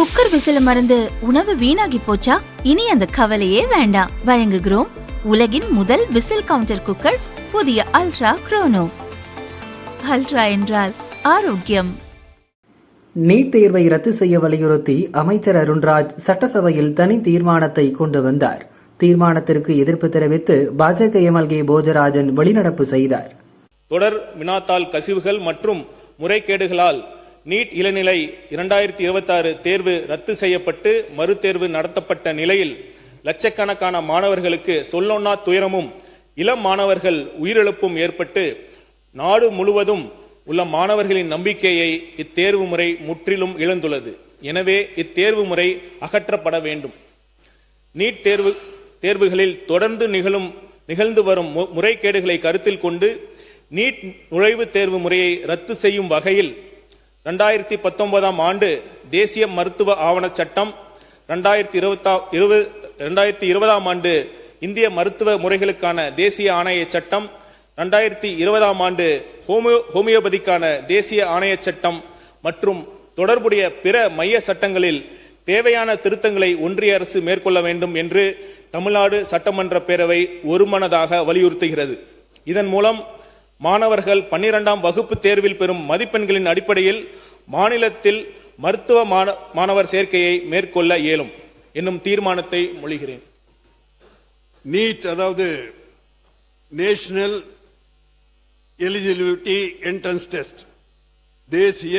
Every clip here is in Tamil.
குக்கர் விசில மறந்து உணவு வீணாகி போச்சா? இனி அந்த கவலையே வேண்டாம். வழங்குகிறோம் உலகின் முதல் விசில் கவுண்டர் குக்கர், புதிய அல்ட்ரா குரோனோ. அல்ட்ரா என்றால் ஆரோக்கியம். நீட் தேர்வை ரத்து செய்ய வலியுறுத்தி அமைச்சர் அருண்ராஜ் சட்டசபையில் தனி தீர்மானத்தை கொண்டு வந்தார். தீர்மானத்திற்கு எதிர்ப்பு தெரிவித்து பாஜக எம்எல்ஏ போஜராஜன் வெளிநடப்பு செய்தார். தொடர் வினாத்தாள் கசிவுகள் மற்றும் முறைகேடுகளால் நீட் இளநிலை 2026 தேர்வு ரத்து செய்யப்பட்டு மறுதேர்வு நடத்தப்பட்ட நிலையில் லட்சக்கணக்கான மாணவர்களுக்கு சொல்லொன்னா துயரமும் இளம் மாணவர்கள் உயிரிழப்பும் ஏற்பட்டு நாடு முழுவதும் உள்ள மாணவர்களின் நம்பிக்கையை இத்தேர்வு முறை முற்றிலும் இழந்துள்ளது. எனவே இத்தேர்வு முறை அகற்றப்பட வேண்டும். நீட் தேர்வுகளில் தொடர்ந்து நிகழ்ந்து வரும் முறைகேடுகளை கருத்தில் கொண்டு நீட் நுழைவுத் தேர்வு முறையை ரத்து செய்யும் வகையில் 2019 ஆண்டு தேசிய மருத்துவ ஆவணச் சட்டம், 2020 ஆண்டு இந்திய மருத்துவ முறைகளுக்கான தேசிய ஆணைய சட்டம், 2020 ஆண்டு ஹோமியோபதிக்கான தேசிய ஆணைய சட்டம் மற்றும் தொடர்புடைய பிற மைய சட்டங்களில் தேவையான திருத்தங்களை ஒன்றிய அரசு மேற்கொள்ள வேண்டும் என்று தமிழ்நாடு சட்டமன்ற பேரவை ஒருமனதாக வலியுறுத்துகிறது. இதன் மூலம் மாணவர்கள் 12ஆம் வகுப்பு தேர்வில் பெறும் மதிப்பெண்களின் அடிப்படையில் மாநிலத்தில் மருத்துவ மாணவர் சேர்க்கையை மேற்கொள்ள இயலும் என்னும் தீர்மானத்தை மொழிகிறேன். நீட், அதாவது நேஷனல் எலிஜிபிலிட்டி என்ட்ரன்ஸ் டெஸ்ட், தேசிய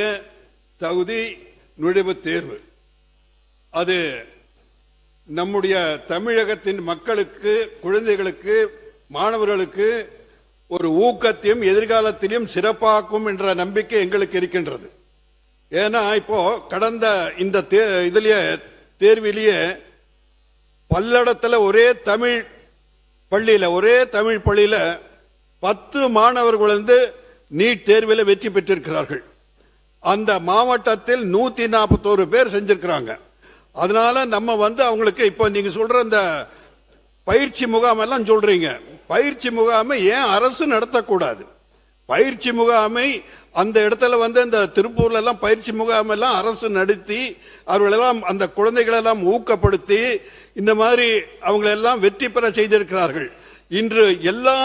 தகுதி நுழைவுத் தேர்வு, அது நம்முடைய தமிழகத்தின் மக்களுக்கு, குழந்தைகளுக்கு, மாணவர்களுக்கு ஒரு ஊக்கத்தையும் எதிர்காலத்திலும் சிறப்பாக்கும் என்ற நம்பிக்கை எங்களுக்கு இருக்கின்றது. ஏன்னா இப்போ கடந்த இந்த தேர்விலேயே பல்லடத்தில் ஒரே தமிழ் பள்ளியில 10 மாணவர்கள் நீட் தேர்வில் வெற்றி பெற்றிருக்கிறார்கள். அந்த மாவட்டத்தில் 141 பேர் செஞ்சிருக்கிறாங்க. அதனால நம்ம அவங்களுக்கு இப்போ நீங்க சொல்ற இந்த பயிற்சி முகாம் எல்லாம் சொல்றீங்க. பயிற்சி முகாமை ஏன் அரசு நடத்தக்கூடாது? பயிற்சி முகாமை அந்த இடத்துல இந்த திருப்பூர்ல எல்லாம் பயிற்சி முகாம் எல்லாம் அரசு நடத்தி அவர்களெல்லாம் அந்த குழந்தைகளெல்லாம் ஊக்கப்படுத்தி இந்த மாதிரி அவங்களெல்லாம் வெற்றி பெற செய்திருக்கிறார்கள். இன்று எல்லா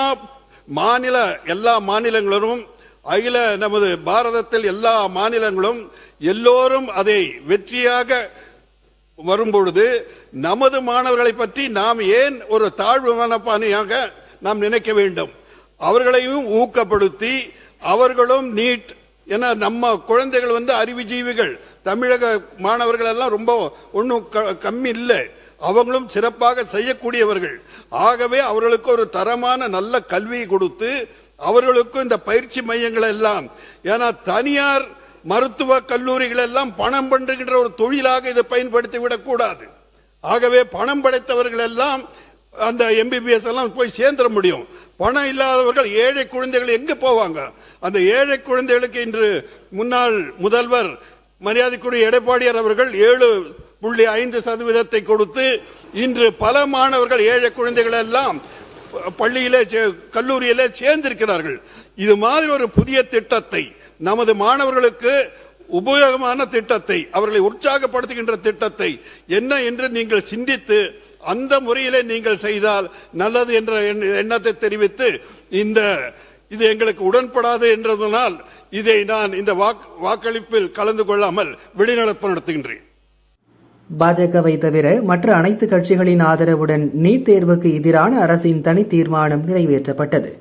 மாநிலங்களும் அகில நமது பாரதத்தில் எல்லா மாநிலங்களும் எல்லோரும் அதை வெற்றியாக வரும்பொழுது நமது மாணவர்களை பற்றி நாம் ஏன் ஒரு தாழ்வு மனப்பானையாக நாம் நினைக்க வேண்டும்? அவர்களையும் ஊக்கப்படுத்தி அவர்களும் நீட், ஏன்னா நம்ம குழந்தைகள் அறிவுஜீவிகள், தமிழக மாணவர்கள் எல்லாம் ரொம்ப ஒன்றும் கம்மி இல்லை, அவங்களும் சிறப்பாக செய்யக்கூடியவர்கள். ஆகவே அவர்களுக்கு ஒரு தரமான நல்ல கல்வியை கொடுத்து அவர்களுக்கும் இந்த பயிற்சி மையங்கள் எல்லாம், ஏன்னா தனியார் மருத்துவ கல்லூரிகள் எல்லாம் பணம் பண்றுகின்ற ஒரு தொழிலாக இதை பயன்படுத்தி விடக்கூடாது. ஆகவே பணம் படைத்தவர்கள் எல்லாம் அந்த எம்பிபிஎஸ் எல்லாம் போய் சேர்ந்துட முடியும். பணம் இல்லாதவர்கள், ஏழை குழந்தைகள் எங்க போவாங்க? அந்த ஏழை குழந்தைகளுக்கு இன்று முன்னாள் முதல்வர் மரியாதைக்குரிய எடப்பாடியார் அவர்கள் 7.5% கொடுத்து இன்று பல மாணவர்கள், ஏழை குழந்தைகள் எல்லாம் பள்ளியிலே கல்லூரியிலே சேர்ந்திருக்கிறார்கள். இது மாதிரி ஒரு புதிய திட்டத்தை, நமது மாணவர்களுக்கு உபயோகமான திட்டத்தை, அவர்களை உற்சாகப்படுத்துகின்ற திட்டத்தை என்ன என்று நீங்கள் சிந்தித்து அந்த முறையிலே நீங்கள் செய்தால் நல்லது என்ற எண்ணத்தை தெரிவித்து, இது எங்களுக்கு உடன்படாது என்றதனால் இதை நான் இந்த வாக்களிப்பில் கலந்து கொள்ளாமல் வெளிநடப்பு நடத்துகின்றேன். பாஜகவை தவிர மற்ற அனைத்து கட்சிகளின் ஆதரவுடன் நீட் தேர்வுக்கு எதிரான அரசின் தனி தீர்மானம் நிறைவேற்றப்பட்டது.